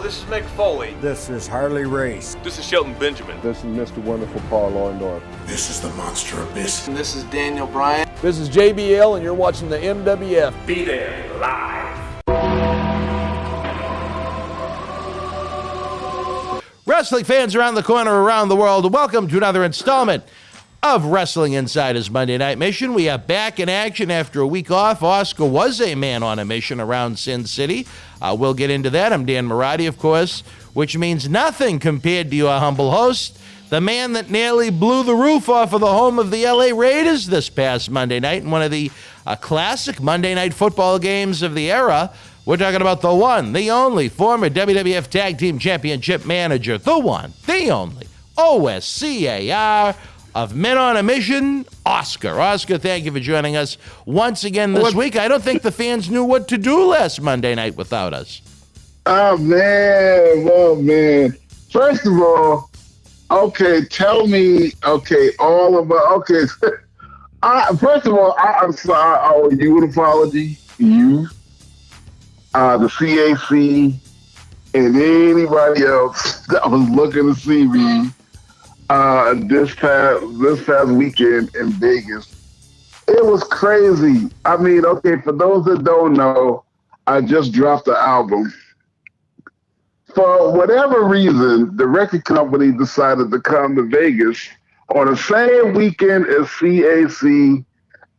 this is Mick Foley. This is Harley Race. This is Shelton Benjamin. This is Mr. Wonderful Paul Orndorff. This is the Monster Abyss. And this is Daniel Bryan. This is JBL, and you're watching the MWF. Be there, live. Wrestling fans around the corner, around the world, welcome to another installment of Wrestling Insider's Monday Night Mission. We are back in action after a week off. Oscar was a man on a mission around Sin City. We'll get into that. I'm Dan Marty, of course, which means nothing compared to your humble host, the man that nearly blew the roof off of the home of the LA Raiders this past Monday night in one of the classic Monday night football games of the era. We're talking about the one, the only former WWF Tag Team Championship manager, the one, the only, OSCAR of Men on a Mission, Oscar. Oscar, thank you for joining us once again this week. I don't think the fans knew what to do last Monday night without us. Oh, man. First of all, okay, tell me, all about, first of all, I'm sorry, I owe you an apology. You, the CAC, and anybody else that was looking to see me this past weekend in Vegas. It was crazy. I mean, for those that don't know, I just dropped the album. For whatever reason, the record company decided to come to Vegas on the same weekend as CAC.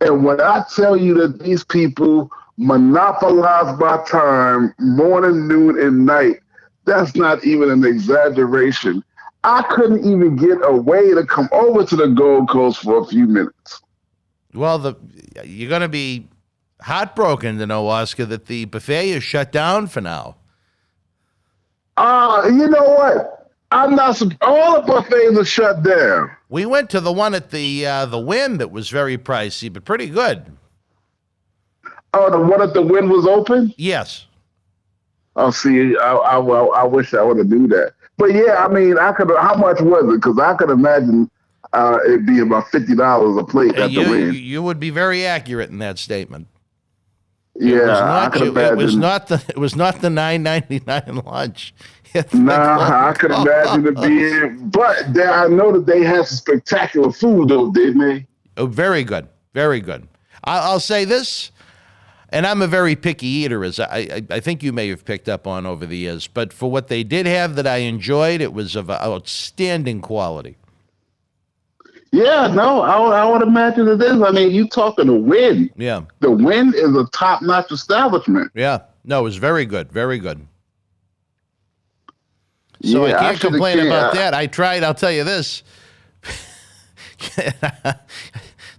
And when I tell you that these people monopolized my time morning, noon, and night, that's not even an exaggeration. I couldn't even get a way to come over to the Gold Coast for a few minutes. Well, you're going to be heartbroken to know, Oscar, that the buffet is shut down for now. You know what? I'm not. All the buffets are shut down. We went to the one at the Wynn that was very pricey, but pretty good. Oh, the one at the Wynn was open? Yes. Oh, see, I wish I would have knew that. But yeah, I mean, how much was it? Because I could imagine it'd be about $50 a plate at the Wynn. You would be very accurate in that statement. Yeah, I could imagine. It was not the $9.99 lunch. I could imagine it being. But I know that they had some spectacular food, though, didn't they? Oh, very good, very good. I'll say this. And I'm a very picky eater, as I think you may have picked up on over the years. But for what they did have that I enjoyed, it was of outstanding quality. Yeah, no, I would imagine it is. I mean, you talking the Wynn. Yeah. The Wynn is a top-notch establishment. Yeah. No, it was very good, very good. So yeah, I can't complain about that. I tried, I'll tell you this.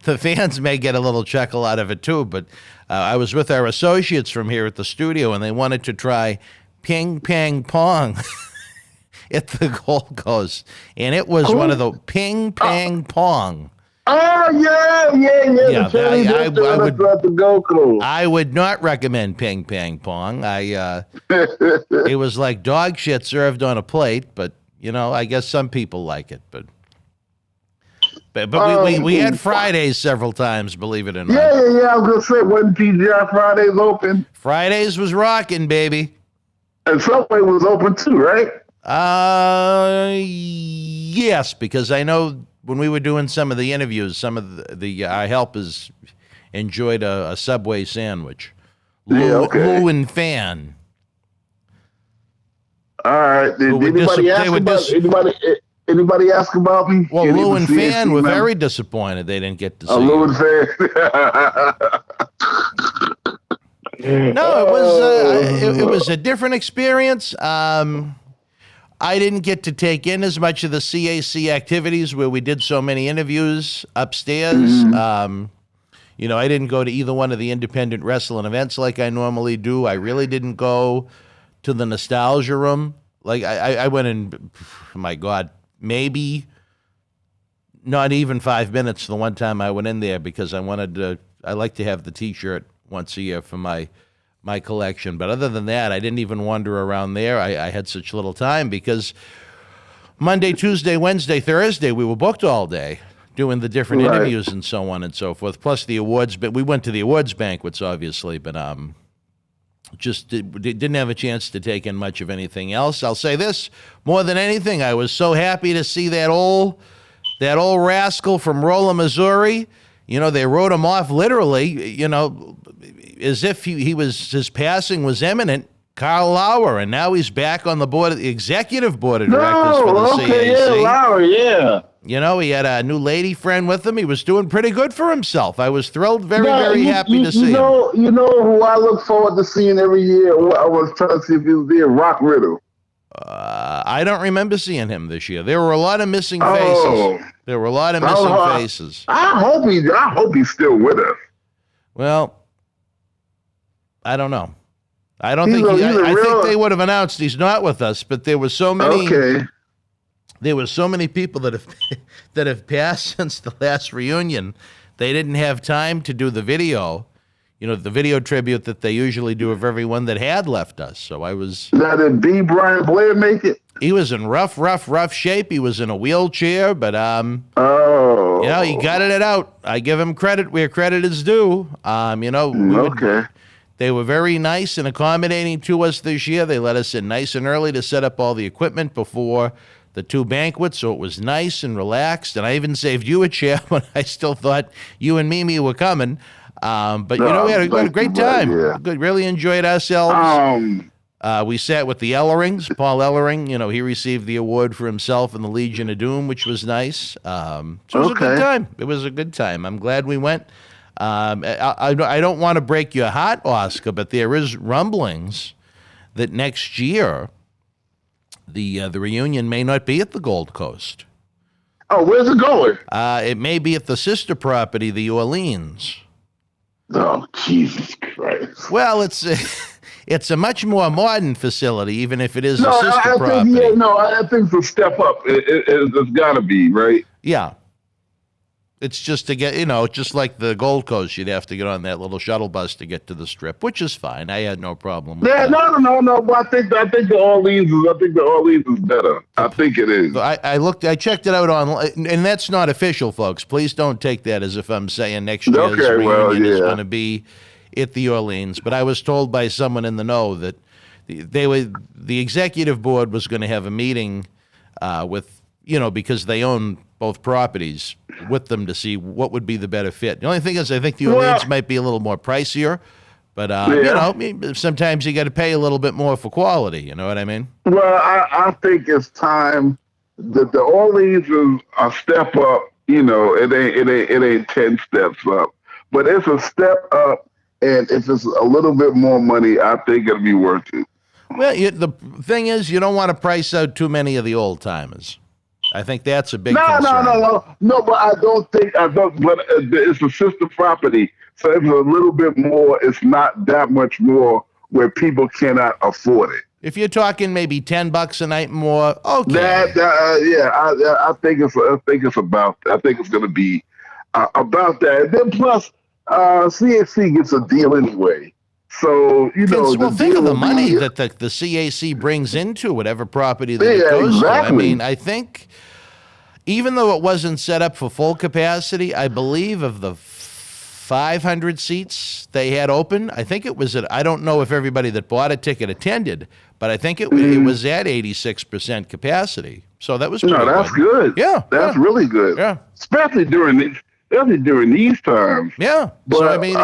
The fans may get a little chuckle out of it, too, but I was with our associates from here at the studio, and they wanted to try ping, pang, pong at the Gold Coast. And it was one of the ping, pang, pong. Oh, yeah. I would not recommend ping, pang, pong. It was like dog shit served on a plate, but, I guess some people like it, But we had Fridays several times, believe it or not. Yeah. I was gonna say, wasn't TGI Fridays open? Fridays was rocking, baby. And Subway was open too, right? Yes, because I know when we were doing some of the interviews, some of our helpers enjoyed a Subway sandwich. Lou and Fan. All right. Did anybody ask about me? Well, Lou and Fan were very disappointed they didn't get to see Lou and Fan. No, it was a different experience. I didn't get to take in as much of the CAC activities where we did so many interviews upstairs. Mm-hmm. I didn't go to either one of the independent wrestling events like I normally do. I really didn't go to the nostalgia room. Like I went in, my God, maybe not even 5 minutes the one time I went in there because I like to have the T-shirt once a year for my collection. But other than that, I didn't even wander around there. I had such little time because Monday, Tuesday, Wednesday, Thursday, we were booked all day doing the different interviews and so on and so forth. Plus the awards, but we went to the awards banquets, obviously. But didn't have a chance to take in much of anything else. I'll say this, more than anything, I was so happy to see that old rascal from Rolla, Missouri. They wrote him off literally, as if his passing was imminent. Carl Lauer, and now he's back on the executive board of directors for the CAC. Yeah, Lauer, yeah. He had a new lady friend with him. He was doing pretty good for himself. I was thrilled, very happy to see him. You know who I look forward to seeing every year? I was trying to see if he was there, Rock Riddle. I don't remember seeing him this year. There were a lot of missing faces. There were a lot of missing faces. I hope he's still with us. Well, I don't know. I don't think I think they would have announced he's not with us, but there were so many. Okay. There were so many people that have passed since the last reunion. They didn't have time to do the video, the video tribute that they usually do of everyone that had left us. So I was. Now did B. Brian Blair make it? He was in rough shape. He was in a wheelchair, but he gutted it out. I give him credit where credit is due. Okay. They were very nice and accommodating to us this year. They let us in nice and early to set up all the equipment before the two banquets, so it was nice and relaxed. And I even saved you a chair when I still thought you and Mimi were coming. But we had a great time. Yeah. Really enjoyed ourselves. We sat with the Ellerings. Paul Ellering, he received the award for himself in the Legion of Doom, which was nice. So it was a good time. It was a good time. I'm glad we went. I don't want to break your heart, Oscar, but there is rumblings that next year the reunion may not be at the Gold Coast. Oh, where's it going? It may be at the sister property, the Orleans. Oh, Jesus Christ! Well, it's a much more modern facility, even if it is a sister property. I think it's a step up. It's got to be, right? Yeah. It's just to get, just like the Gold Coast, you'd have to get on that little shuttle bus to get to the Strip, which is fine. I had no problem with that. No. But I think the Orleans is better. I think it is. I checked it out online, and that's not official, folks. Please don't take that as if I'm saying next year's reunion is going to be at the Orleans. But I was told by someone in the know that the executive board was going to have a meeting with, because they own both properties, with them to see what would be the better fit. The only thing is, I think the Orleans might be a little more pricier, but sometimes you got to pay a little bit more for quality. You know what I mean? Well, I think it's time that the Orleans is a step up. It ain't 10 steps up, but it's a step up, and if it's a little bit more money, I think it'll be worth it. Well, the thing is, you don't want to price out too many of the old timers. I think that's a big concern. No, but I don't. But it's a sister property, so it's a little bit more. It's not that much more where people cannot afford it. If you're talking maybe $10 a night more, okay. I think it's about. I think it's going to be about that. And then plus, CAC gets a deal anyway. So think of the money that the CAC brings into whatever property that it goes to. I mean, I think even though it wasn't set up for full capacity, I believe of the 500 seats they had open, I think it was I don't know if everybody that bought a ticket attended, but I think it was at 86% capacity. So that was pretty good. That's good. Yeah, that's really good. Yeah, especially during these times. Yeah. But so, I mean,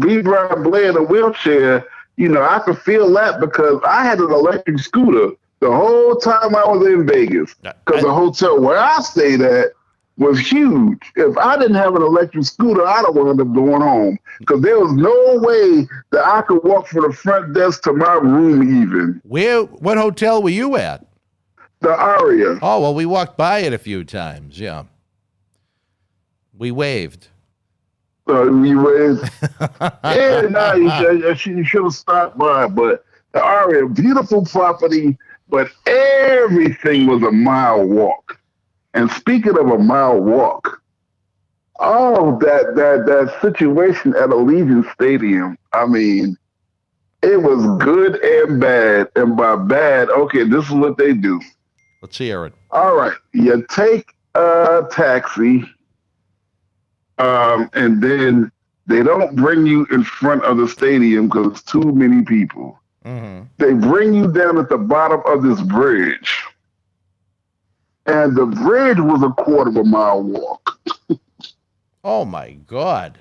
B. Brian Blair in a wheelchair, I could feel that because I had an electric scooter the whole time I was in Vegas. Because the hotel where I stayed at was huge. If I didn't have an electric scooter, I'd have wound up going home. Because there was no way that I could walk from the front desk to my room even. What hotel were you at? The Aria. Oh, well, we walked by it a few times, yeah. We waved. You waved? Yeah, you should have stopped by. But the Aria, beautiful property, but everything was a mile walk. And speaking of a mile walk, that situation at Allegiant Stadium, I mean, it was good and bad. And by bad, okay, this is what they do. Let's hear it. All right. You take a taxi, and then they don't bring you in front of the stadium because it's too many people. Mm-hmm. They bring you down at the bottom of this bridge. And the bridge was a quarter of a mile walk. Oh, my God.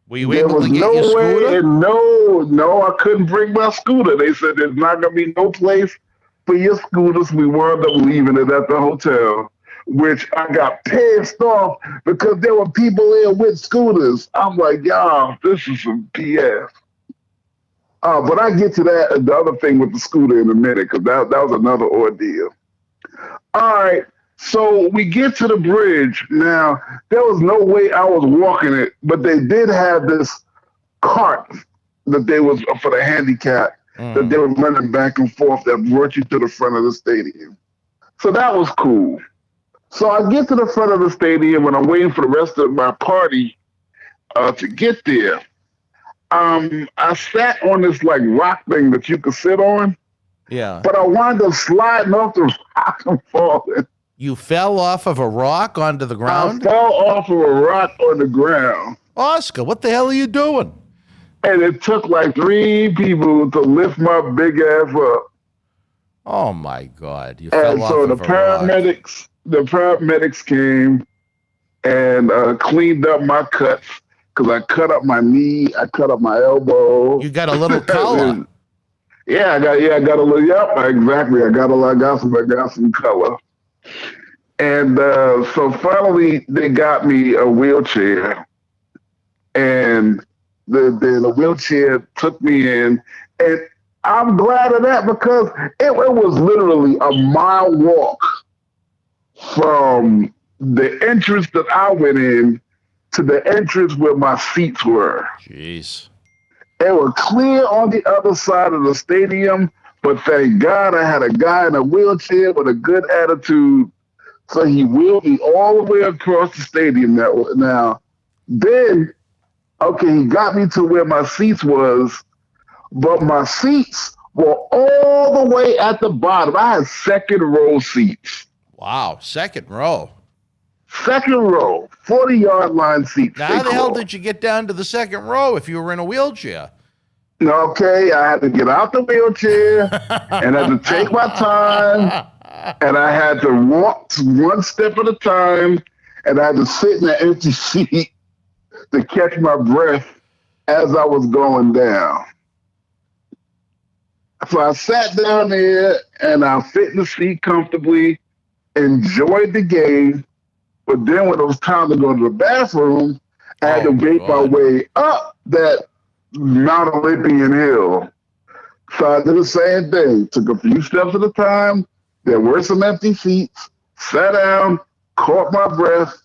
Were you There able was to get no your way, scooter? and no, I couldn't bring my scooter. They said there's not going to be no place for your scooters. We wound up leaving it at the hotel, which I got pissed off because there were people there with scooters. I'm like, y'all, this is some BS. But I get to that, the other thing with the scooter in a minute, because that was another ordeal. All right, so we get to the bridge. Now, there was no way I was walking it, but they did have this cart that they was for the handicap that they were running back and forth that brought you to the front of the stadium. So that was cool. So I get to the front of the stadium and I'm waiting for the rest of my party to get there. I sat on this like rock thing that you could sit on, Yeah. but I wound up sliding off the rock and falling. You fell off of a rock onto the I ground? fell off of a rock on the ground. Oscar, what the hell are you doing? And it took like 3 people to lift my big ass up. Oh, my God. You And fell so off the of a rock. paramedics came and cleaned up my cuts because I cut up my knee, I cut up my elbow. You got a little color. Yeah, I got a little. Yep, exactly. I got some color. And so finally, they got me a wheelchair, and the wheelchair took me in, and I'm glad of that because it was literally a mile walk from the entrance that I went in to the entrance where my seats were. Jeez. They were clear on the other side of the stadium, but thank God I had a guy in a wheelchair with a good attitude. So he wheeled me all the way across the stadium. Now, then, okay, he got me to where my seats was, but my seats were all the way at the bottom. I had second row seats. Wow. Second row. Second row, 40-yard line seats. Now, how the hell did you get down to the second row if you were in a wheelchair? Okay, I had to get out the wheelchair and I had to take my time and I had to walk one step at a time and I had to sit in an empty seat to catch my breath as I was going down. So I sat down there and I fit in the seat comfortably, enjoyed the game, but then when it was time to go to the bathroom, I had to make my way up that Mount Olympian Hill. So I did the same thing. Took a few steps at a time. There were some empty seats. Sat down, caught my breath,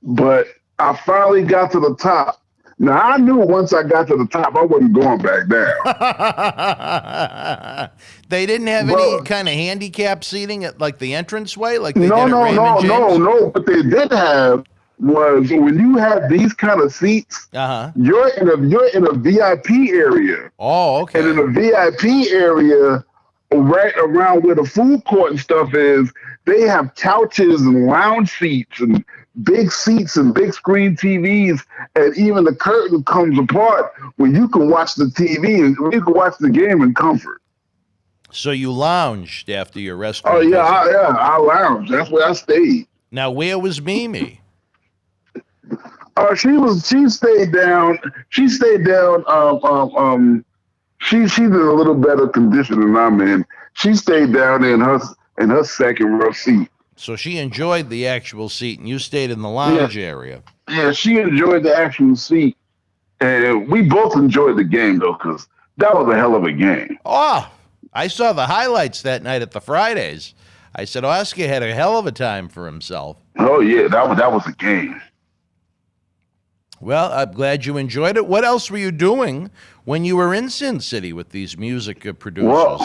but I finally got to the top. Now, I knew once I got to the top, I wasn't going back down. They didn't have any kind of handicap seating at like the entranceway, like they did at No. What they did have was when you have these kind of seats, you're in a VIP area. Oh, okay. And in the VIP area, right around where the food court and stuff is, they have couches and lounge seats and big seats and big screen TVs, and even the curtain comes apart where you can watch the TV and you can watch the game in comfort. So you lounged after your restroom. Oh yeah, I lounged. That's where I stayed. Now, where was Mimi? She stayed down. She's in a little better condition than I'm in. She stayed down in her second row seat. So she enjoyed the actual seat, and you stayed in the lounge area. Yeah, she enjoyed the actual seat, and we both enjoyed the game though, because that was a hell of a game. Oh, I saw the highlights that night at the Fridays. I said Oscar had a hell of a time for himself. Oh yeah, that was a game. Well, I'm glad you enjoyed it. What else were you doing when you were in Sin City with these music producers?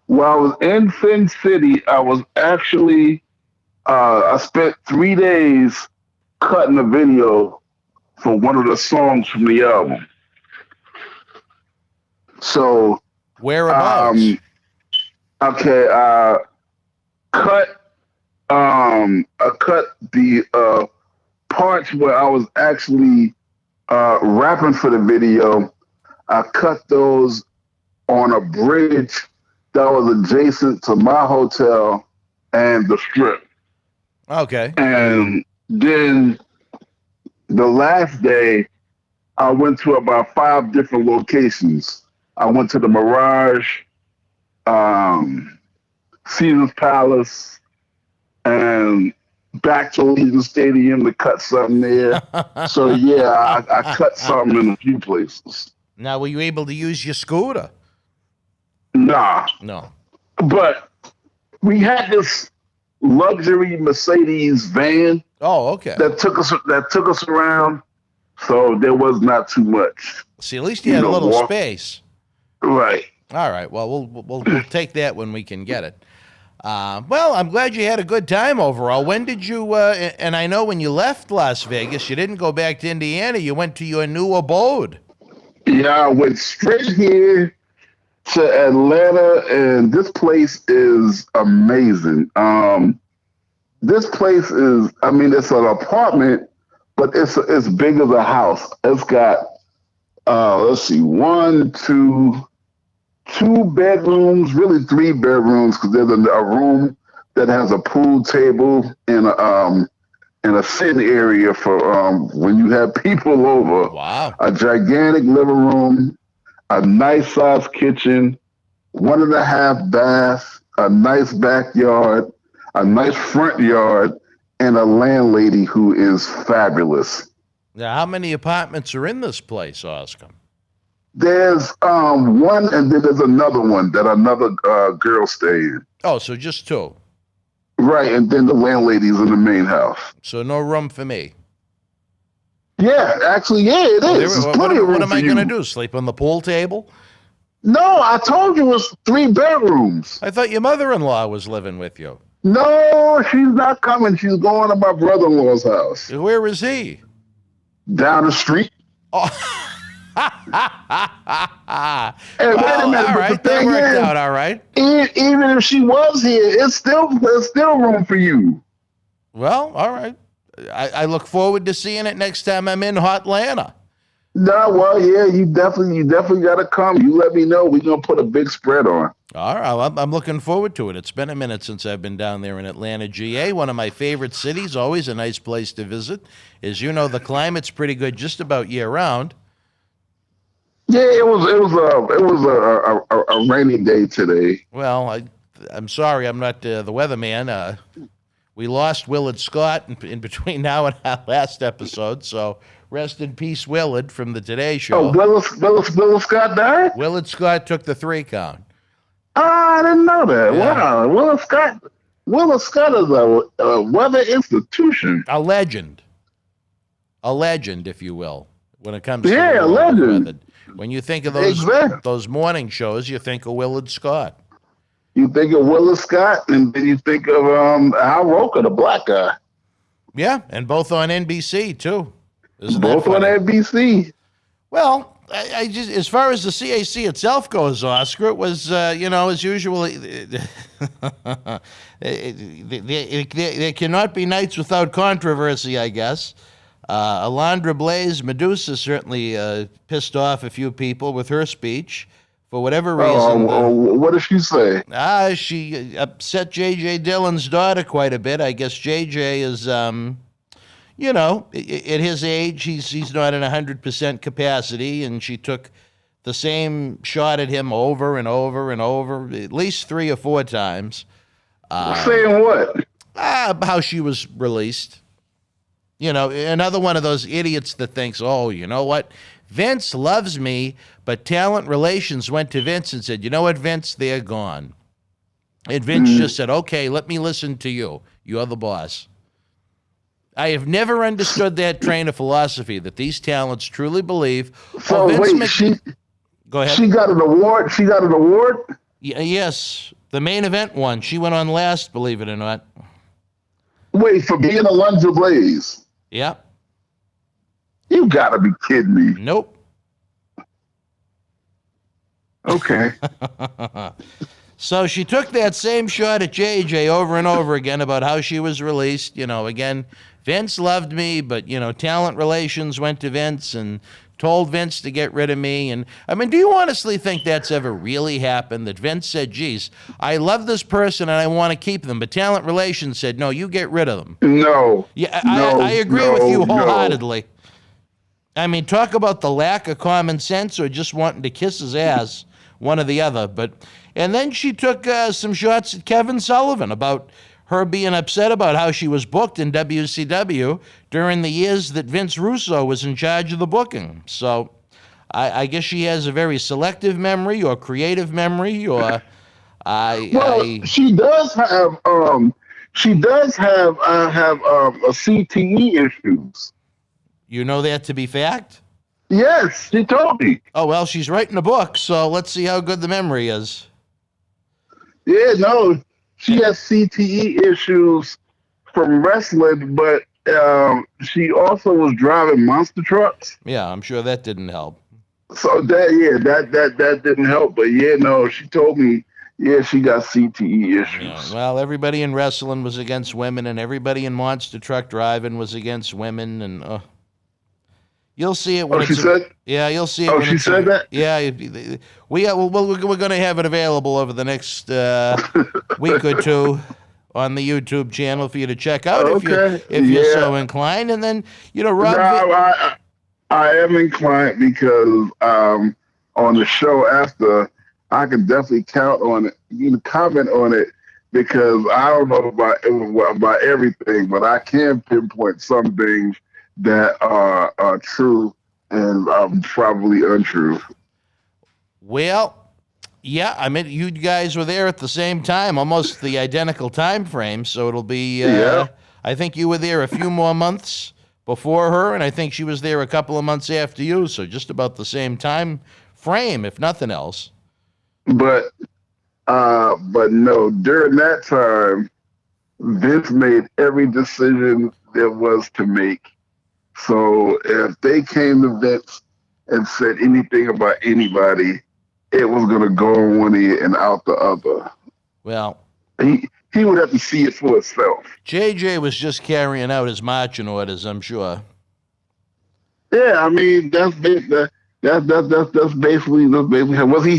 Well, I was in Sin City. I was actually, I spent 3 days cutting a video for one of the songs from the album. So, whereabouts? I cut the parts where I was actually rapping for the video. I cut those on a bridge that was adjacent to my hotel and the Strip. Okay. And then the last day, I went to about 5 different locations. I went to the Mirage, Caesar's Palace, and back to Legion Stadium to cut something there. So yeah, I cut something in a few places. Now, were you able to use your scooter? Nah, No. but we had this luxury Mercedes van Oh, okay. that took us around. So there was not too much. See, at least you had a little walk. space. Right. All right. Well, we'll take that when we can get it. Well, I'm glad you had a good time overall. When did you? And I know when you left Las Vegas, you didn't go back to Indiana. You went to your new abode. Yeah, I went straight here to Atlanta, and this place is amazing. This place is, I mean, it's an apartment, but it's big as a house. It's got, let's see, 2 bedrooms, really 3 bedrooms, because there's a room that has a pool table and a sitting area for when you have people over. Wow. A gigantic living room, a nice sized kitchen, 1.5 baths, a nice backyard, a nice front yard, and a landlady who is fabulous. Now, how many apartments are in this place, Oscar? There's one, and then there's another one that another girl stay in. Oh, so just 2. Right, and then the landlady's in the main house. So no room for me. Yeah, actually, yeah, it is. There's plenty of room What am I for you. going to do? Sleep on the pool table? No, I told you it's 3 bedrooms. I thought your mother-in-law was living with you. No, she's not coming. She's going to my brother-in-law's house. Where is he? Down the street. Oh. Hey, wait a minute, all but right, the that thing worked is, out all right. even if she was here, there's still room for you. Well, all right. I look forward to seeing it next time I'm in Hotlanta. No, well, yeah, you definitely got to come. You let me know. We're gonna put a big spread on. All right, I'm looking forward to it. It's been a minute since I've been down there in Atlanta, GA. One of my favorite cities, always a nice place to visit. As you know, the climate's pretty good just about year round. Yeah, it was a rainy day today. Well, I'm sorry, I'm not the weatherman. We lost Willard Scott in between now and our last episode, so rest in peace, Willard, from the Today Show. Oh, Willis Scott died? Willard Scott took the 3 count. Oh, I didn't know that. Yeah. Wow, Willis Scott is a weather institution. A legend, if you will, when it comes to Yeah, the a world of legend. weather. When you think of Exactly. those morning shows, you think of Willard Scott. You think of Willis Scott, and then you think of Al Roker, the black guy. Yeah, and both on NBC too. Isn't that Both on funny? NBC. Well, I just, as far as the CAC itself goes, Oscar, it was, as usual, there cannot be nights without controversy, I guess. Alundra Blayze, Madusa, certainly pissed off a few people with her speech. For whatever reason. What did she say? She upset J.J. Dillon's daughter quite a bit. I guess J.J. is, at his age, he's not in 100% capacity, and she took the same shot at him over and over and over, at least 3 or 4 times. Saying what? How she was released. Another one of those idiots that thinks, oh, you know what? Vince loves me, but talent relations went to Vince and said, you know what, Vince, they're gone. And Vince just said, okay, let me listen to you. You're the boss. I have never understood that train of philosophy that these talents truly believe. So wait, Go ahead. She got an award? She got an award? Yes, the main event one. She went on last, believe it or not. Wait, for being Alundra Blayze? Yep. You gotta be kidding me. Nope. Okay. So she took that same shot at JJ over and over again about how she was released. Again, Vince loved me, but, talent relations went to Vince and told Vince to get rid of me. And, do you honestly think that's ever really happened? That Vince said, geez, I love this person and I want to keep them, but talent relations said, no, you get rid of them. No. Yeah, no, I agree no, with you no. wholeheartedly. Talk about the lack of common sense or just wanting to kiss his ass, one or the other. And then she took some shots at Kevin Sullivan about her being upset about how she was booked in WCW during the years that Vince Russo was in charge of the booking. So I guess she has a very selective memory or creative memory, or she does have a CTE issues. You know that to be fact? Yes, she told me. Oh, well, she's writing a book, so let's see how good the memory is. Yeah, no, she has CTE issues from wrestling, but she also was driving monster trucks. Yeah, I'm sure that didn't help. So that didn't help. But she told me, she got CTE issues. Yeah, well, everybody in wrestling was against women, and everybody in monster truck driving was against women, and you'll see it when she said? Yeah, you'll see it. Oh, when she said that? Yeah, we're going to have it available over the next week or two on the YouTube channel for you to check out if you're so inclined. And then, Rob. No, I am inclined because on the show after, I can definitely count on it. You can comment on it because I don't know about everything, but I can pinpoint some things that are true and probably untrue. Well, yeah, you guys were there at the same time, almost the identical time frame, so it'll be, I think you were there a few more months before her, and I think she was there a couple of months after you, so just about the same time frame, if nothing else. But no, during that time, Vince made every decision there was to make. So if they came to Vince and said anything about anybody, it was going to go on one ear and out the other. Well, he would have to see it for himself. JJ was just carrying out his marching orders, I'm sure. Yeah, that's basically. Was he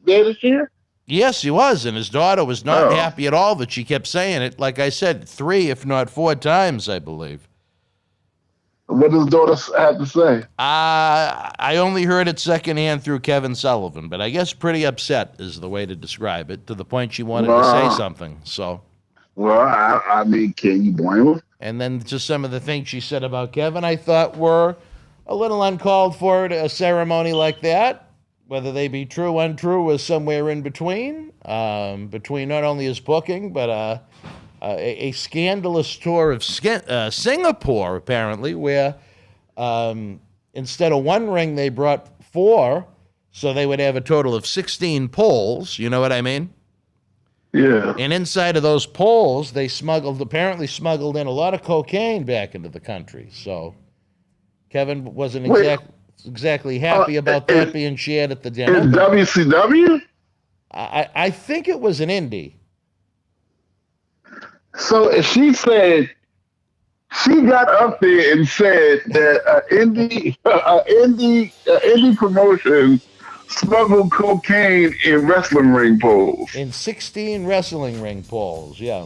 there this year? Yes, he was, and his daughter was not happy at all that she kept saying it. Like I said, 3, if not 4 times, I believe. What does daughter have to say? I only heard it secondhand through Kevin Sullivan, but I guess pretty upset is the way to describe it, to the point she wanted to say something. So, well, can you blame her? And then just some of the things she said about Kevin, I thought were a little uncalled for at a ceremony like that. Whether they be true, untrue, or somewhere in between not only his booking, but a scandalous tour of Singapore, apparently, where instead of 1 ring, they brought 4, so they would have a total of 16 poles, you know what I mean? Yeah. And inside of those poles, they apparently smuggled in a lot of cocaine back into the country, so Kevin wasn't exactly happy about that being shared at the dinner. In WCW? I think it was an indie. So she said, she got up there and said that indie promotion smuggled cocaine in wrestling ring poles. In 16 wrestling ring poles, yeah.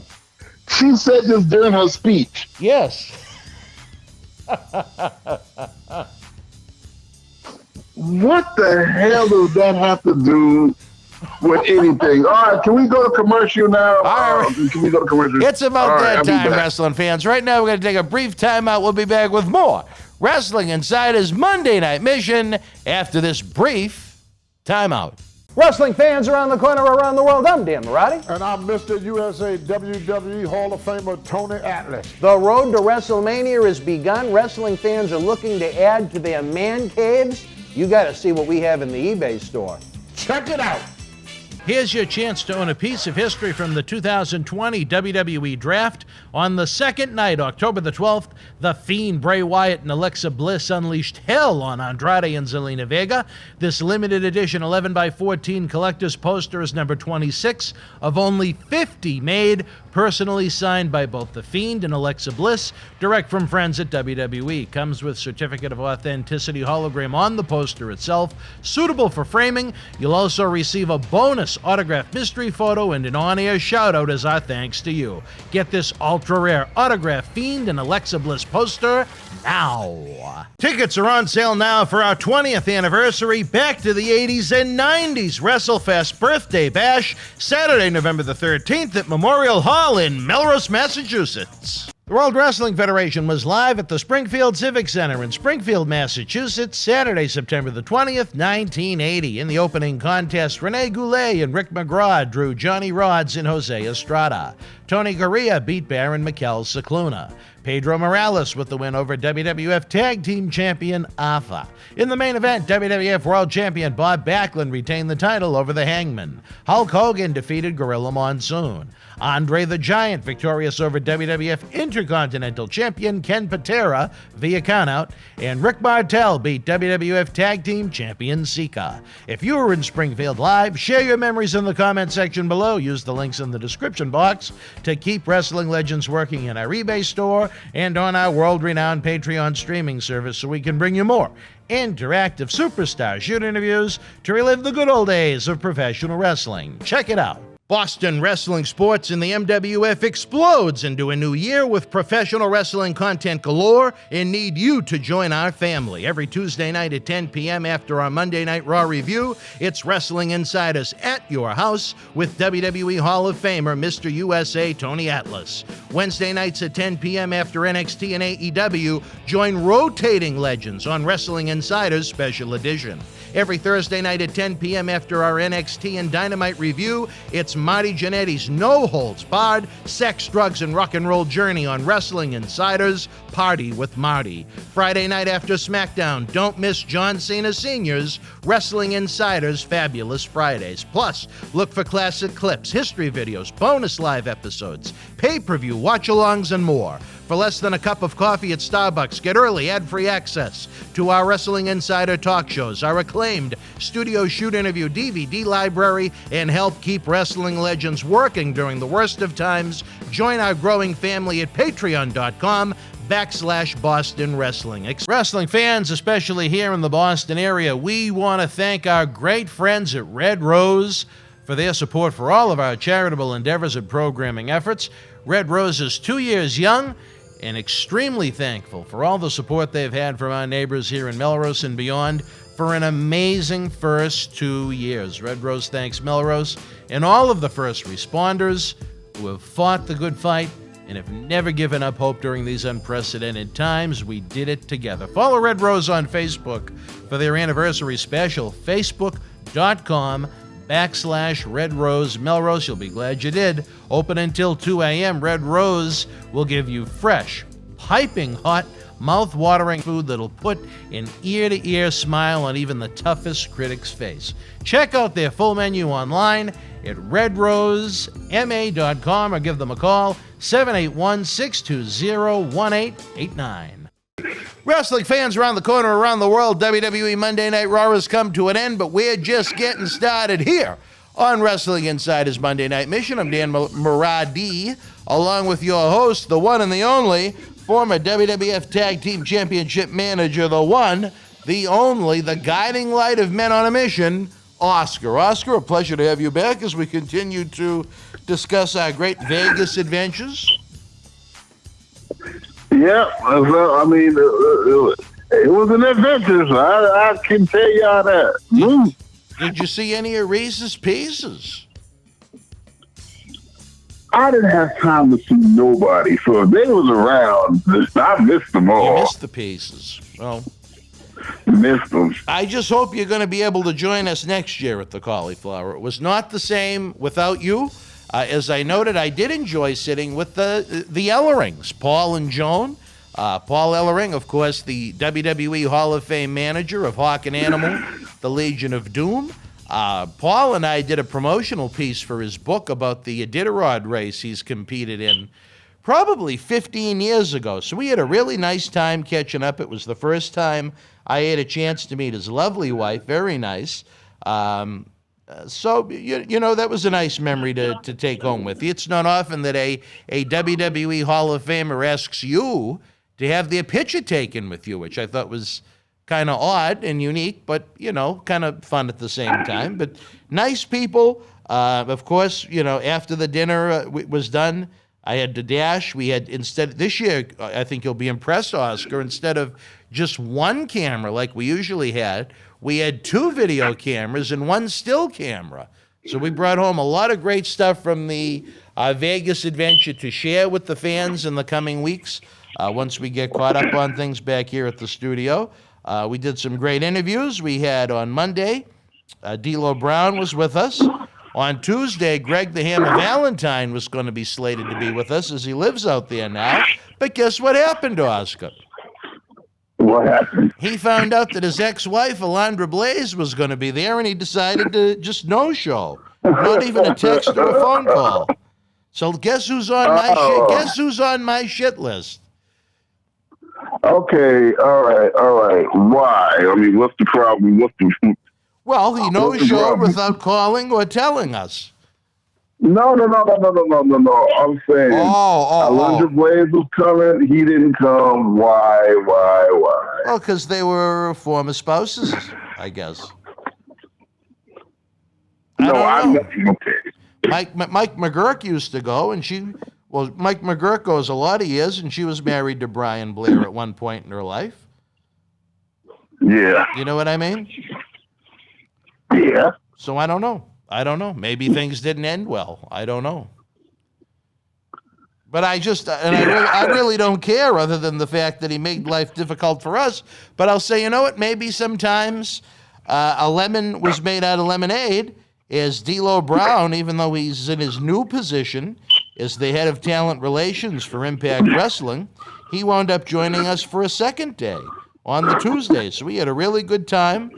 She said this during her speech. Yes. What the hell does that have to do with anything? All right, can we go to commercial now? All right. Can we go to commercial? It's about that I'll time, wrestling fans. Right now, we're going to take a brief timeout. We'll be back with more Wrestling Insider's Monday Night Mission after this brief timeout. Wrestling fans around the corner, around the world, I'm Dan Marty. And I'm Mr. USA WWE Hall of Famer Tony Atlas. The road to WrestleMania has begun. Wrestling fans are looking to add to their man caves. You got to see what we have in the eBay store. Check it out. Here's your chance to own a piece of history from the 2020 WWE Draft. On the second night, October the 12th, The Fiend, Bray Wyatt, and Alexa Bliss unleashed hell on Andrade and Zelina Vega. This limited edition 11x14 collector's poster is number 26 of only 50 made, personally signed by both The Fiend and Alexa Bliss, direct from friends at WWE. Comes with certificate of authenticity hologram on the poster itself, suitable for framing. You'll also receive a bonus autographed mystery photo and an on-air shout-out as our thanks to you. Get this ultra-rare autographed Fiend and Alexa Bliss poster now. Tickets are on sale now for our 20th anniversary Back to the 80s and 90s WrestleFest Birthday Bash, Saturday, November the 13th at Memorial Hall in Melrose, Massachusetts. The World Wrestling Federation was live at the Springfield Civic Center in Springfield, Massachusetts, Saturday, September the 20th, 1980. In the opening contest, Rene Goulet and Rick McGraw drew Johnny Rodz and Jose Estrada. Tony Gurria beat Baron Mikel Cicluna. Pedro Morales with the win over WWF Tag Team Champion Alpha. In the main event, WWF World Champion Bob Backlund retained the title over the Hangman. Hulk Hogan defeated Gorilla Monsoon. Andre the Giant victorious over WWF Intercontinental Champion Ken Patera via countout, and Rick Martel beat WWF Tag Team Champion Sika. If you were in Springfield Live, share your memories in the comment section below. Use the links in the description box to keep Wrestling Legends working in our eBay store and on our world-renowned Patreon streaming service so we can bring you more interactive superstar shoot interviews to relive the good old days of professional wrestling. Check it out. Boston Wrestling Sports in the MWF explodes into a new year with professional wrestling content galore and need you to join our family. Every Tuesday night at 10 p.m. after our Monday Night Raw review, it's Wrestling Insiders at your house with WWE Hall of Famer Mr. USA Tony Atlas. Wednesday nights at 10 p.m. after NXT and AEW, join rotating legends on Wrestling Insiders Special Edition. Every Thursday night at 10 p.m. after our NXT and Dynamite review, it's Marty Jannetty's no-holds-barred sex, drugs, and rock and roll journey on Wrestling Insiders Party with Marty. Friday night after SmackDown, don't miss John Cena Sr.'s Wrestling Insiders Fabulous Fridays. Plus, look for classic clips, history videos, bonus live episodes, pay-per-view watch-alongs, and more. For less than a cup of coffee at Starbucks, get early ad-free access to our Wrestling Insider talk shows, our acclaimed studio shoot interview DVD library, and help keep wrestling legends working during the worst of times. Join our growing family at patreon.com/Boston Wrestling. Wrestling fans, especially here in the Boston area, we want to thank our great friends at Red Rose for their support for all of our charitable endeavors and programming efforts. Red Rose is 2 years young and extremely thankful for all the support they've had from our neighbors here in Melrose and beyond for an amazing first 2 years. Red Rose thanks Melrose and all of the first responders who have fought the good fight and have never given up hope during these unprecedented times. We did it together. Follow Red Rose on Facebook for their anniversary special, facebook.com/Red Rose Melrose. You'll be glad you did. Open until 2 a.m. Red Rose will give you fresh, piping hot, mouth-watering food that'll put an ear-to-ear smile on even the toughest critic's face. Check out their full menu online at redrosema.com or give them a call, 781-620-1889. Wrestling fans around the corner, around the world, WWE Monday Night Raw has come to an end, but we're just getting started here on Wrestling Insider's Monday Night Mission. I'm Dan Maradi, along with your host, the one and the only, former WWF Tag Team Championship manager, the one, the only, the guiding light of men on a mission, Oscar. Oscar, a pleasure to have you back as we continue to discuss our great Vegas adventures. Yeah, I mean, it was an adventure, so I can tell y'all that. Did you see any of Reese's Pieces? I didn't have time to see nobody, so if they was around, I missed them all. You missed the Pieces. Well, missed them. I just hope you're going to be able to join us next year at the Cauliflower. It was not the same without you. As I noted, I did enjoy sitting with the Ellerings, Paul and Joan. Paul Ellering, of course, the WWE Hall of Fame manager of Hawk and Animal, the Legion of Doom. Paul and I did a promotional piece for his book about the Iditarod race he's competed in probably 15 years ago. So we had a really nice time catching up. It was the first time I had a chance to meet his lovely wife. Very nice. So, that was a nice memory to take home with you. It's not often that a WWE Hall of Famer asks you to have their picture taken with you, which I thought was kind of odd and unique, but, kind of fun at the same time. But nice people. Of course, after the dinner was done, I had to dash. We had, this year, I think you'll be impressed, Oscar, instead of just one camera like we usually had, we had 2 video cameras and 1 still camera. So we brought home a lot of great stuff from the Vegas adventure to share with the fans in the coming weeks once we get caught up on things back here at the studio. We did some great interviews. We had on Monday, D'Lo Brown was with us. On Tuesday, Greg the Hammer Valentine was going to be slated to be with us as he lives out there now. But guess what happened to Oscar? What happened? He found out that his ex-wife, Alundra Blayze, was going to be there, and he decided to just no-show. Not even a text or a phone call. So guess who's on my shit? Guess who's on my shit list? Okay, all right. Why? I mean, what's the problem? Well, he no-showed without calling or telling us. No. I'm saying Alundra Blayze was coming. He didn't come. Why? Well, because they were former spouses, I guess. I'm not. Okay. Mike McGurk used to go, and Mike McGurk goes a lot of years, and she was married to Brian Blair at one point in her life. Yeah. You know what I mean? Yeah. So I don't know. Maybe things didn't end well. I don't know. But I really don't care other than the fact that he made life difficult for us. But I'll say, you know what? Maybe sometimes a lemon was made out of lemonade is D'Lo Brown, even though he's in his new position as the head of talent relations for Impact Wrestling. He wound up joining us for a second day on the Tuesday. So we had a really good time.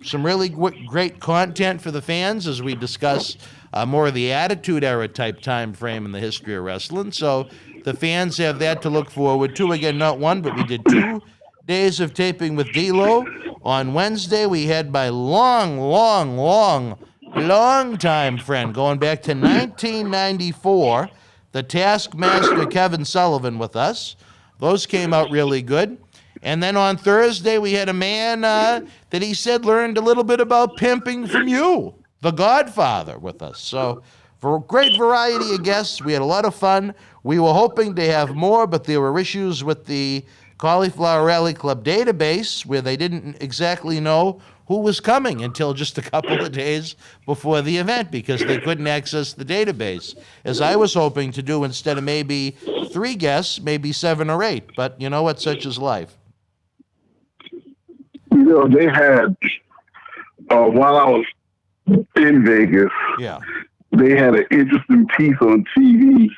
Some really great content for the fans as we discuss more of the Attitude Era type time frame in the history of wrestling. So the fans have that to look forward to. Again, not one, but we did 2 days of taping with D'Lo. On Wednesday, we had my long time friend, going back to 1994, the Taskmaster Kevin Sullivan with us. Those came out really good. And then on Thursday, we had a man that he said learned a little bit about pimping from you, the Godfather, with us. So for a great variety of guests, we had a lot of fun. We were hoping to have more, but there were issues with the Cauliflower Rally Club database where they didn't exactly know who was coming until just a couple of days before the event because they couldn't access the database, as I was hoping to do instead of maybe 3 guests, maybe 7 or 8. But you know what? Such is life. They had, while I was in Vegas, they had an interesting piece on TV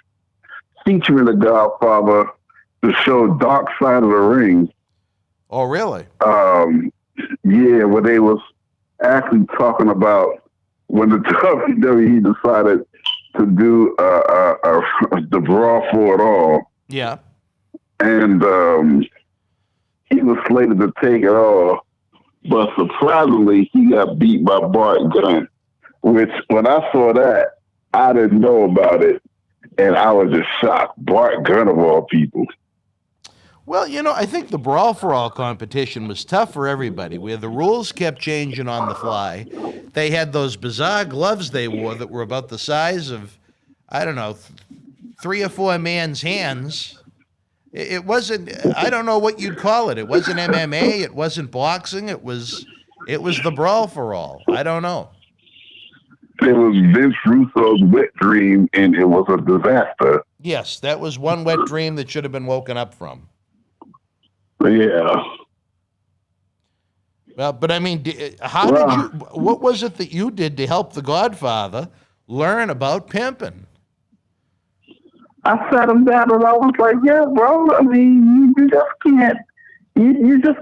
featuring the Godfather to show Dark Side of the Ring. Oh, really? Yeah, where they was actually talking about when the WWE decided to do the Brawl for It All. Yeah. And he was slated to take it all. But surprisingly, he got beat by Bart Gunn, which when I saw that, I didn't know about it. And I was just shocked. Bart Gunn of all people. Well, I think the Brawl for All competition was tough for everybody, where the rules kept changing on the fly. They had those bizarre gloves they wore that were about the size of, 3 or 4 man's hands. It wasn't, I don't know what you'd call it. It wasn't MMA. It wasn't boxing. It was the Brawl for All. I don't know. It was Vince Russo's wet dream, and it was a disaster. Yes, that was one wet dream that should have been woken up from. Yeah. Well, but I mean, what was it that you did to help the Godfather learn about pimping? I sat him down and I was like, yeah, bro, I mean, you just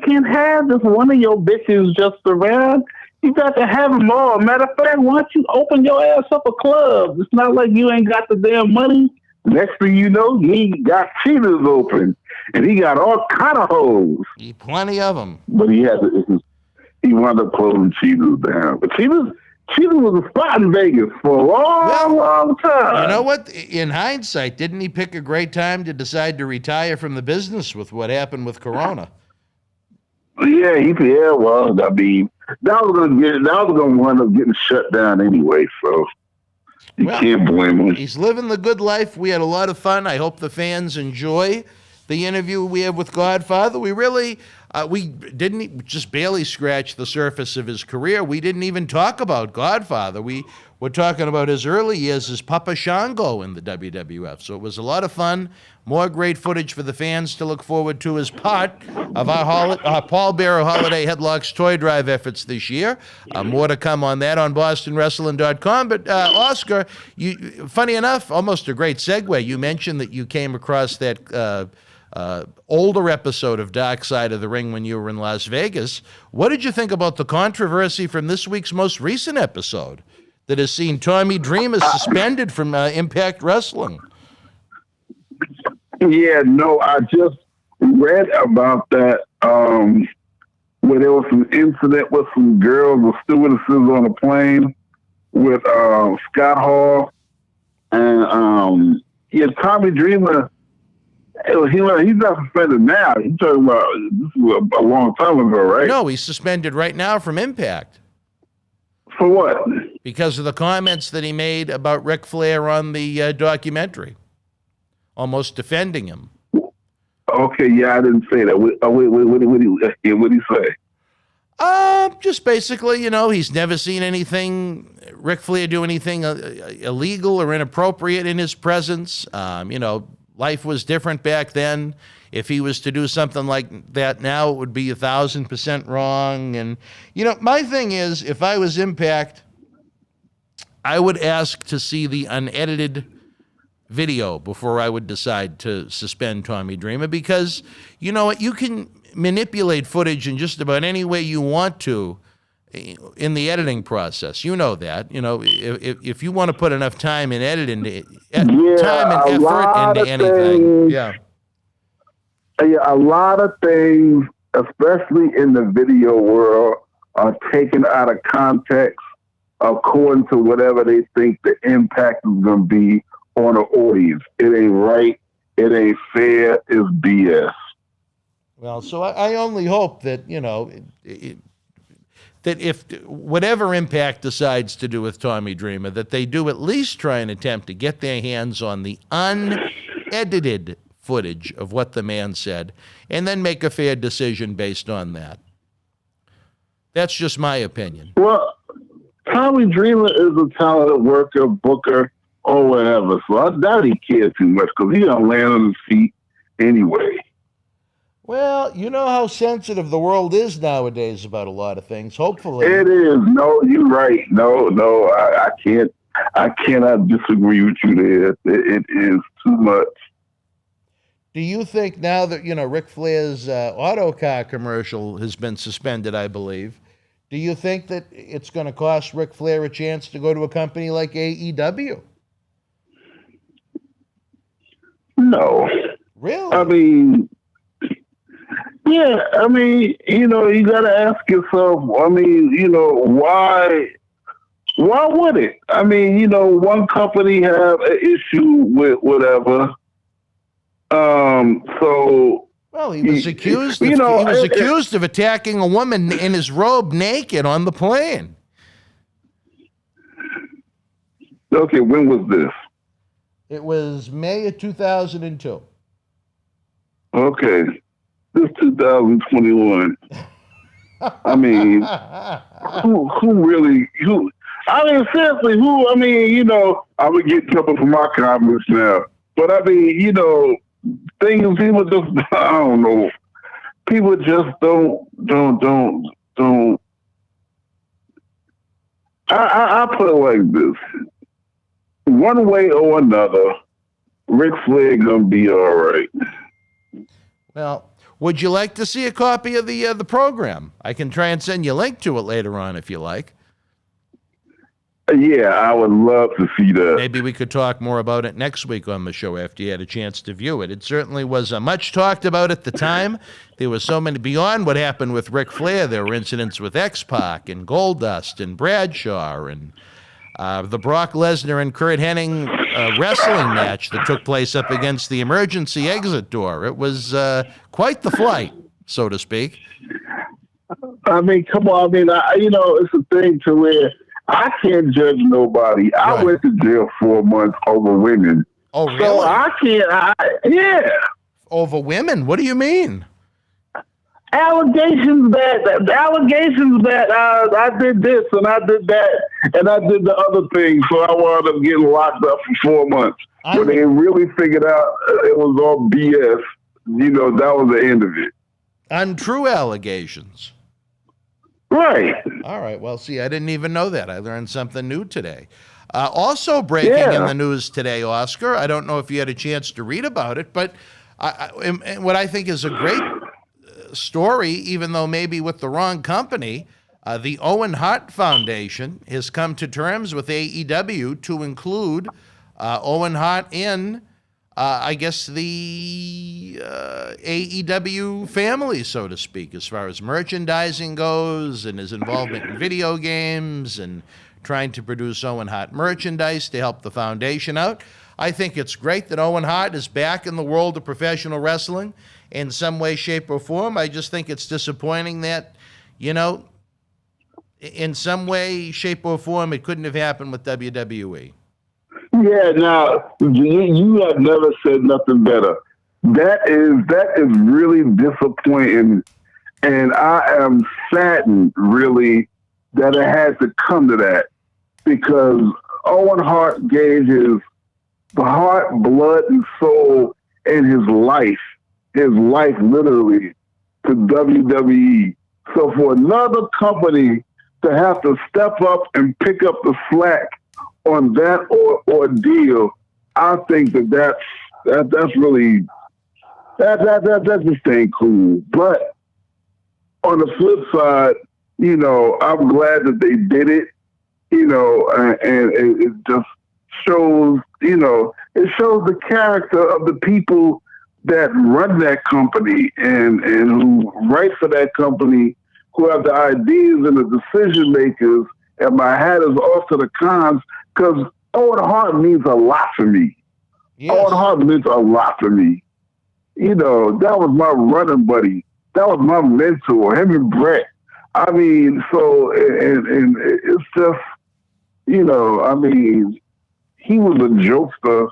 can't have just one of your bitches just around. You got to have them all. Matter of fact, why don't you open your ass up a club? It's not like you ain't got the damn money. Next thing you know, he got cheaters open, and he got all kind of hoes. Plenty of them. But he wound up closing Cheetahs down. But Cheetahs was a spot in Vegas for a long time. You know what? In hindsight, didn't he pick a great time to decide to retire from the business with what happened with Corona? Yeah, well, I mean, that was gonna wind up getting shut down anyway, so you can't blame him. He's living the good life. We had a lot of fun. I hope the fans enjoy the interview we have with Godfather. We really, we didn't just barely scratch the surface of his career. We didn't even talk about Godfather. We were talking about his early years as Papa Shango in the WWF. So it was a lot of fun. More great footage for the fans to look forward to as part of our Paul Bearer Holiday Headlocks Toy Drive efforts this year. More to come on that on BostonWrestling.com. But Oscar, funny enough, almost a great segue. You mentioned that you came across that older episode of Dark Side of the Ring when you were in Las Vegas. What did you think about the controversy from this week's most recent episode that has seen Tommy Dreamer suspended from Impact Wrestling? Yeah, no, I just read about that where there was an incident with some girls or stewardesses on a plane with Scott Hall. And Tommy Dreamer, he's not suspended now. You're talking about this was a long time ago, right? No, he's suspended right now from Impact. For what? Because of the comments that he made about Ric Flair on the documentary, almost defending him. Okay, yeah, I didn't say that. What did he say? Just basically, he's never seen anything, Ric Flair do anything illegal or inappropriate in his presence. Life was different back then. If he was to do something like that now, it would be 1,000% wrong. And, my thing is, if I was Impact, I would ask to see the unedited video before I would decide to suspend Tommy Dreamer, because you know what, you can manipulate footage in just about any way you want to in the editing process. You know that. If you want to put enough time in editing, time and effort into anything. Yeah, a lot of things, especially in the video world, are taken out of context according to whatever they think the impact is going to be on an audience. It ain't right. It ain't fair. It's BS. Well, so I only hope that, that if whatever Impact decides to do with Tommy Dreamer, that they do at least try and attempt to get their hands on the unedited footage of what the man said and then make a fair decision based on that. That's just my opinion. Well, Tommy Dreamer is a talented worker, booker, or whatever. So I doubt he cares too much because he's going to land on his feet anyway. Well, you know how sensitive the world is nowadays about a lot of things. Hopefully. It is. No, you're right. No, I can't. I cannot disagree with you there. It is too much. Do you think now that, Ric Flair's auto car commercial has been suspended, I believe, do you think that it's going to cost Ric Flair a chance to go to a company like AEW? No. Really? I mean, yeah, you got to ask yourself, why would it? One company have an issue with whatever. Well, he was accused of attacking a woman in his robe naked on the plane. Okay, when was this? It was May of 2002. Okay. This 2021. Seriously, I would get trouble for my comments now. But people just, I don't know. People just don't. I put it like this. One way or another, Ric Flair gonna be all right. Well, Would you like to see a copy of the program? I can try and send you a link to it later on if you like. Yeah, I would love to see that. Maybe we could talk more about it next week on the show after you had a chance to view it. It certainly was much talked about at the time. There was so many, beyond what happened with Ric Flair, there were incidents with X-Pac and Goldust and Bradshaw and the Brock Lesnar and Kurt Hennig wrestling match that took place up against the emergency exit door. It was quite the flight, so to speak. I mean, come on. I mean, it's a thing to where I can't judge nobody. I Right. went to jail 4 months over women. Oh, really? So I can't, yeah. Over women? What do you mean? Allegations that I did this and I did that and I did the other thing, so I wound up getting locked up for 4 months. When they really figured out it was all BS, that was the end of it. Untrue allegations. Right. All right. Well, see, I didn't even know that. I learned something new today. Also breaking in the news today, Oscar, I don't know if you had a chance to read about it, but what I think is a great story, even though maybe with the wrong company, the Owen Hart Foundation has come to terms with AEW to include Owen Hart in, I guess, the AEW family, so to speak, as far as merchandising goes and his involvement in video games and trying to produce Owen Hart merchandise to help the foundation out. I think it's great that Owen Hart is back in the world of professional wrestling in some way, shape, or form. I just think it's disappointing that, in some way, shape, or form, it couldn't have happened with WWE. Yeah, now, you have never said nothing better. That is really disappointing, and I am saddened, really, that it had to come to that, because Owen Hart gave his heart, blood, and soul, and his life literally, to WWE. So for another company to have to step up and pick up the slack on that ordeal, I think that's really that just ain't cool. But on the flip side, I'm glad that they did it. And it just shows, it shows the character of the people that run that company and who write for that company, who have the ideas and the decision makers. And my hat is off to the Khans, because Owen Hart means a lot to me. Yes. Owen Hart means a lot to me. That was my running buddy. That was my mentor, him and Brett. I mean, so, and it's just, he was a jokester.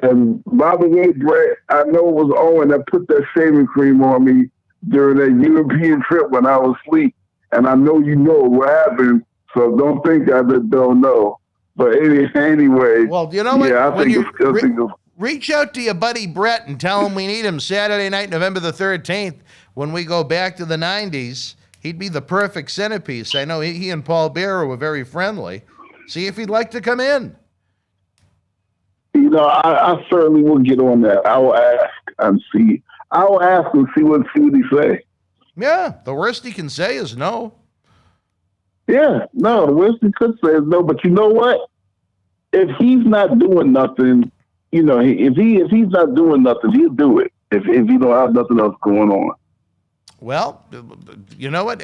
And by the way, Brett, I know it was Owen that put that shaving cream on me during that European trip when I was asleep. And I know you know what happened, so don't think I just don't know. But anyway. Well, you know what? Yeah, I think it's reach out to your buddy Brett and tell him we need him Saturday night, November the 13th, when we go back to the 90s. He'd be the perfect centerpiece. I know he and Paul Bearer were very friendly. See if he'd like to come in. I certainly will get on that. I will ask and see. I will ask and see what he say. Yeah, the worst he can say is no. Yeah, no, the worst he could say is no. But you know what? If he's not doing nothing, if he's not doing nothing, he'll do it. If he don't have nothing else going on. Well, you know what?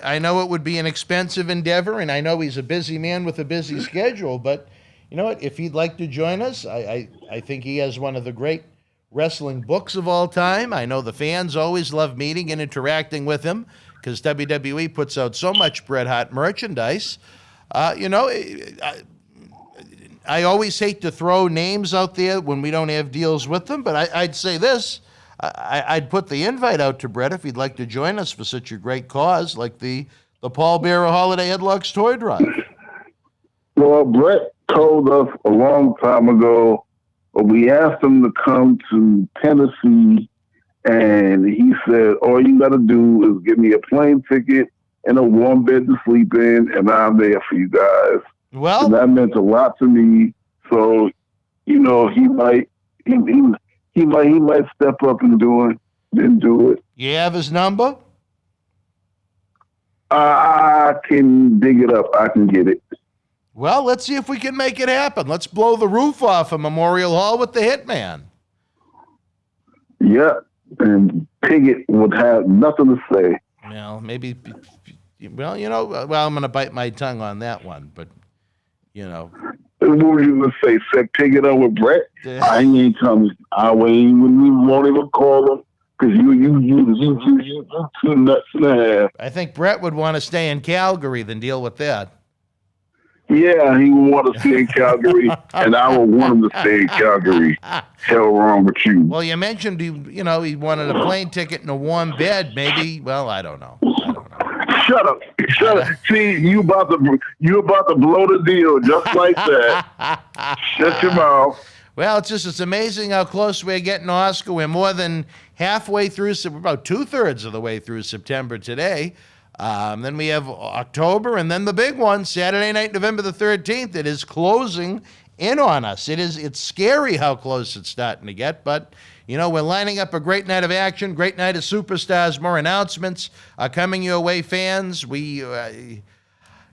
I know it would be an expensive endeavor, and I know he's a busy man with a busy schedule, but you know what? If he'd like to join us, I think he has one of the great wrestling books of all time. I know the fans always love meeting and interacting with him because WWE puts out so much Bret Hart merchandise. I always hate to throw names out there when we don't have deals with them, but I'd say this. I'd put the invite out to Brett if he'd like to join us for such a great cause like the Paul Bearer Holiday Headlocks Toy Drive. Well, Brett told us a long time ago, we asked him to come to Tennessee, and he said, all you got to do is give me a plane ticket and a warm bed to sleep in, and I'm there for you guys. Well, and that meant a lot to me. So, he might step up and do it. You have his number? I can dig it up. I can get it. Well, let's see if we can make it happen. Let's blow the roof off of Memorial Hall with the Hitman. Yeah, and Piggott would have nothing to say. Well, maybe, well, you know, well, I'm going to bite my tongue on that one, but, you know. What were you going to say? Set Piggott up with Brett? I ain't coming. I won't even call him because you two nuts and a half. I think Brett would want to stay in Calgary than deal with that. Yeah, he would want to stay in Calgary, and I would want him to stay in Calgary. Hell wrong with you. Well, you mentioned he wanted a plane ticket and a warm bed. Maybe. Well, I don't know. Shut up! See, you about to blow the deal just like that. Shut your mouth. Well, it's amazing how close we're getting to Oscar. We're more than halfway through. We're about 2/3 of the way through September today. Then we have October, and then the big one, Saturday night, November the 13th. It is closing in on us. It's scary how close it's starting to get, but, you know, we're lining up a great night of action, great night of superstars. More announcements are coming your way, fans.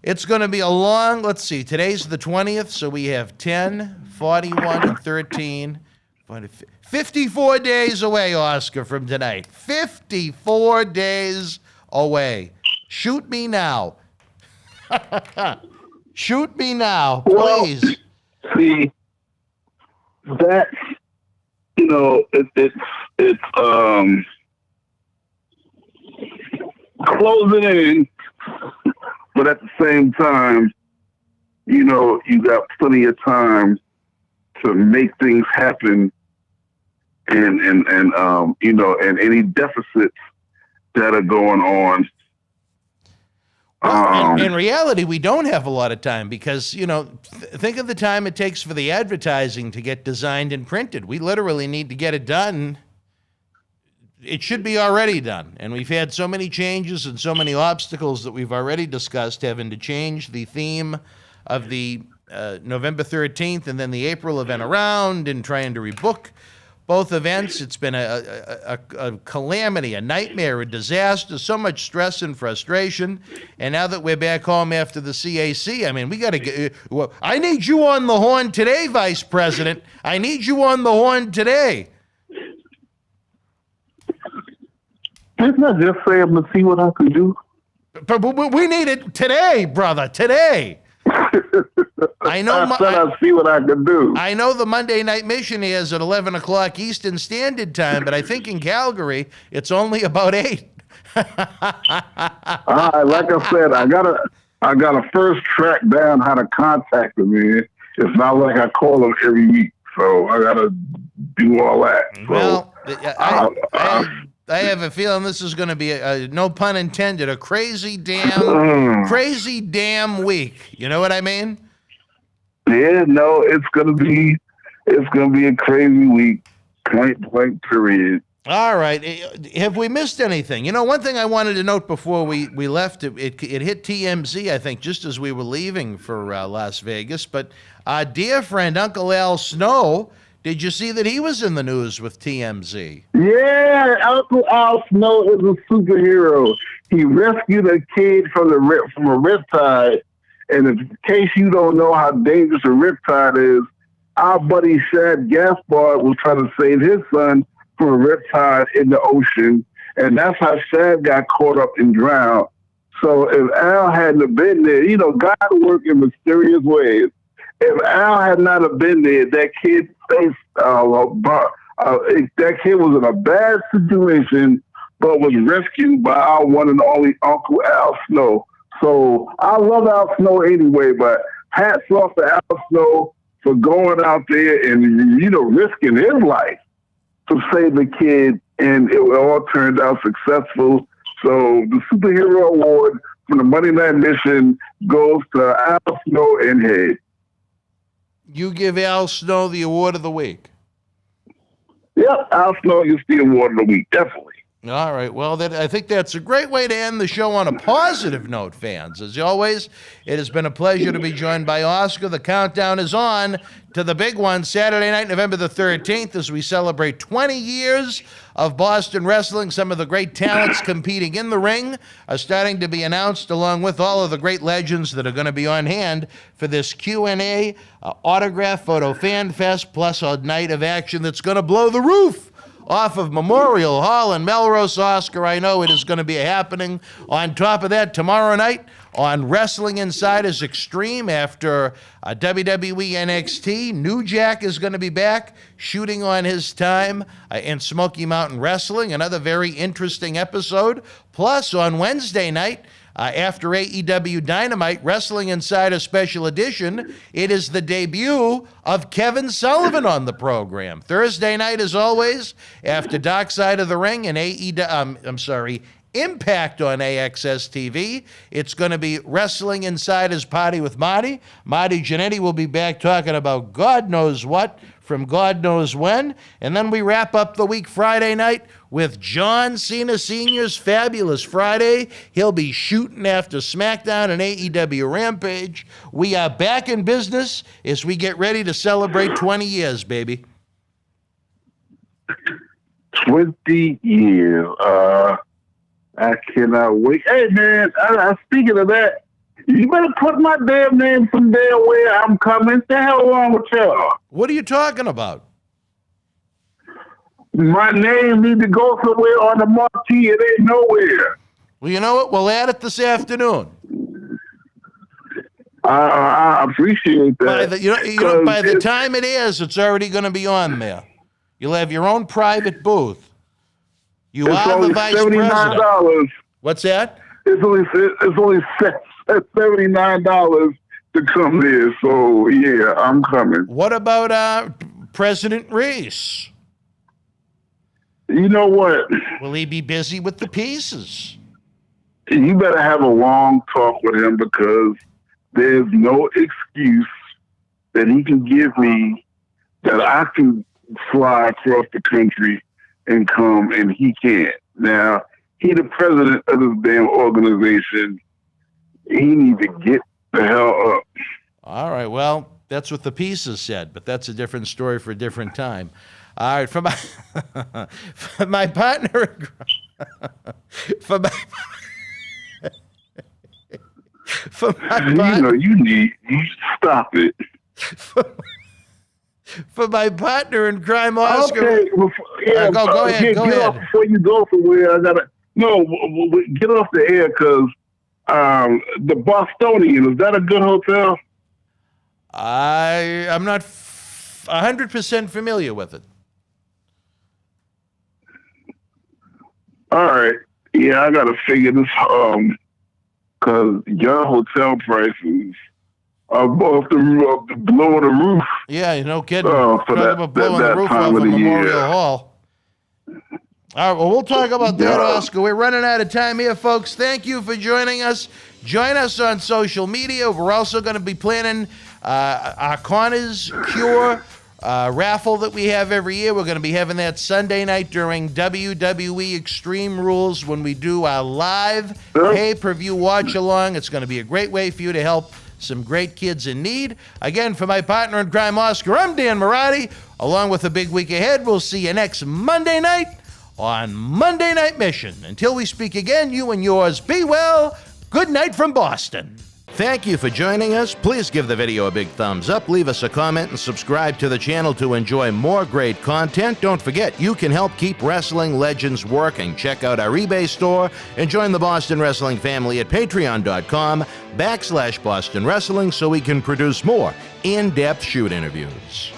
It's going to be a long, let's see, today's the 20th, so we have 10, 41, and 13, 54 days away, Oscar, from tonight. 54 days away. Shoot me now. Shoot me now, please. Well, see, that's, you know, it's closing in, but at the same time, you know, you got plenty of time to make things happen, and you know, and any deficits that are going on. Well, in reality, we don't have a lot of time because, you know, think of the time it takes for the advertising to get designed and printed. We literally need to get it done. It should be already done. And we've had so many changes and so many obstacles that we've already discussed, having to change the theme of the November 13th and then the April event around and trying to rebook both events. It's been a calamity, a nightmare, a disaster, so much stress and frustration. And now that we're back home after the CAC, I mean, we got to get. Well, I need you on the horn today, Vice President. I need you on the horn today. Didn't I just say I'm going to see what I can do? But we need it today, brother, today. I know. I said I'll see what I can do. I know the Monday Night Mission is at 11 o'clock Eastern Standard Time, but I think in Calgary it's only about 8. All right, like I said, I gotta first track down how to contact them, man. It's not like I call them every week, so I gotta do all that. So, well, I have a feeling this is going to be no pun intended, a crazy damn week. You know what I mean? Yeah, no, it's gonna be a crazy week. Point blank, period. All right. Have we missed anything? You know, one thing I wanted to note before we left, it hit TMZ, I think, just as we were leaving for Las Vegas. But our dear friend, Uncle Al Snow, did you see that he was in the news with TMZ? Yeah, Uncle Al Snow is a superhero. He rescued a kid from a riptide. And in case you don't know how dangerous a riptide is, our buddy Shad Gaspard was trying to save his son from a riptide in the ocean. And that's how Shad got caught up and drowned. So if Al hadn't been there, you know, God works in mysterious ways. If Al had not have been there, that kid faced that kid was in a bad situation, but was rescued by our one and only Uncle Al Snow. So I love Al Snow anyway, but hats off to Al Snow for going out there and, you know, risking his life to save the kid, and it all turned out successful. So the superhero award from the Monday Night Mission goes to Al Snow and Head. You give Al Snow the award of the week. Yep, Al Snow gets the award of the week, definitely. All right. Well, I think that's a great way to end the show on a positive note, fans. As always, it has been a pleasure to be joined by Oscar. The countdown is on to the big one, Saturday night, November the 13th, as we celebrate 20 years of Boston wrestling. Some of the great talents competing in the ring are starting to be announced, along with all of the great legends that are going to be on hand for this Q&A, autograph photo fan fest, plus a night of action that's going to blow the roof off of Memorial Hall in Melrose. Oscar, I know it is going to be a happening. On top of that, tomorrow night on Wrestling Insiders Extreme, after WWE NXT, New Jack is going to be back shooting on his time in Smoky Mountain Wrestling, another very interesting episode. Plus, on Wednesday night, after AEW Dynamite, Wrestling Insider Special Edition, it is the debut of Kevin Sullivan on the program. Thursday night, as always, after Dark Side of the Ring and Impact on AXS TV, it's going to be Wrestling Insider's Party with Marty. Marty Jannetty will be back talking about God knows what from God knows when. And then we wrap up the week Friday night with John Cena Sr.'s Fabulous Friday. He'll be shooting after SmackDown and AEW Rampage. We are back in business as we get ready to celebrate 20 years, baby. 20 years. I cannot wait. Hey, man, speaking of that, you better put my damn name from there where I'm coming. The hell wrong with y'all? What are you talking about? My name need to go somewhere on the marquee. It ain't nowhere. Well, you know what? We'll add it this afternoon. I appreciate that. By the time it airs, it's already going to be on there. You'll have your own private booth. You are the vice president. What's that? It's only $79 to come there. So yeah, I'm coming. What about President Reese? You know what? Will he be busy with the pieces? You better have a long talk with him, because there's no excuse that he can give me that I can fly across the country and come, and he can't. Now, he the president of this damn organization. He needs to get the hell up. All right, well, that's what the pieces said, but that's a different story for a different time. All right, for my partner, you stop it. For my partner in crime, Oscar. Okay, go ahead. Get off before you go somewhere. Get off the air, because the Bostonian, is that a good hotel? I'm not 100% familiar with it. All right. Yeah, I got to figure this because your hotel prices are off the blowing the roof. Yeah, no kidding. For about blowing the roof off of Memorial Hall. All right, well, we'll talk about that, Oscar. We're running out of time here, folks. Thank you for joining us. Join us on social media. We're also going to be planning our Connor's Cure raffle that we have every year. We're going to be having that Sunday night during WWE Extreme Rules when we do our live pay-per-view watch-along. It's going to be a great way for you to help some great kids in need. Again, for my partner in crime, Oscar, I'm Dan Marotti. Along with a big week ahead, we'll see you next Monday night on Monday Night Mission. Until we speak again, you and yours be well. Good night from Boston. Thank you for joining us. Please give the video a big thumbs up, leave us a comment, and subscribe to the channel to enjoy more great content. Don't forget, you can help keep wrestling legends working. Check out our eBay store and join the Boston Wrestling family at patreon.com/Boston Wrestling so we can produce more in-depth shoot interviews.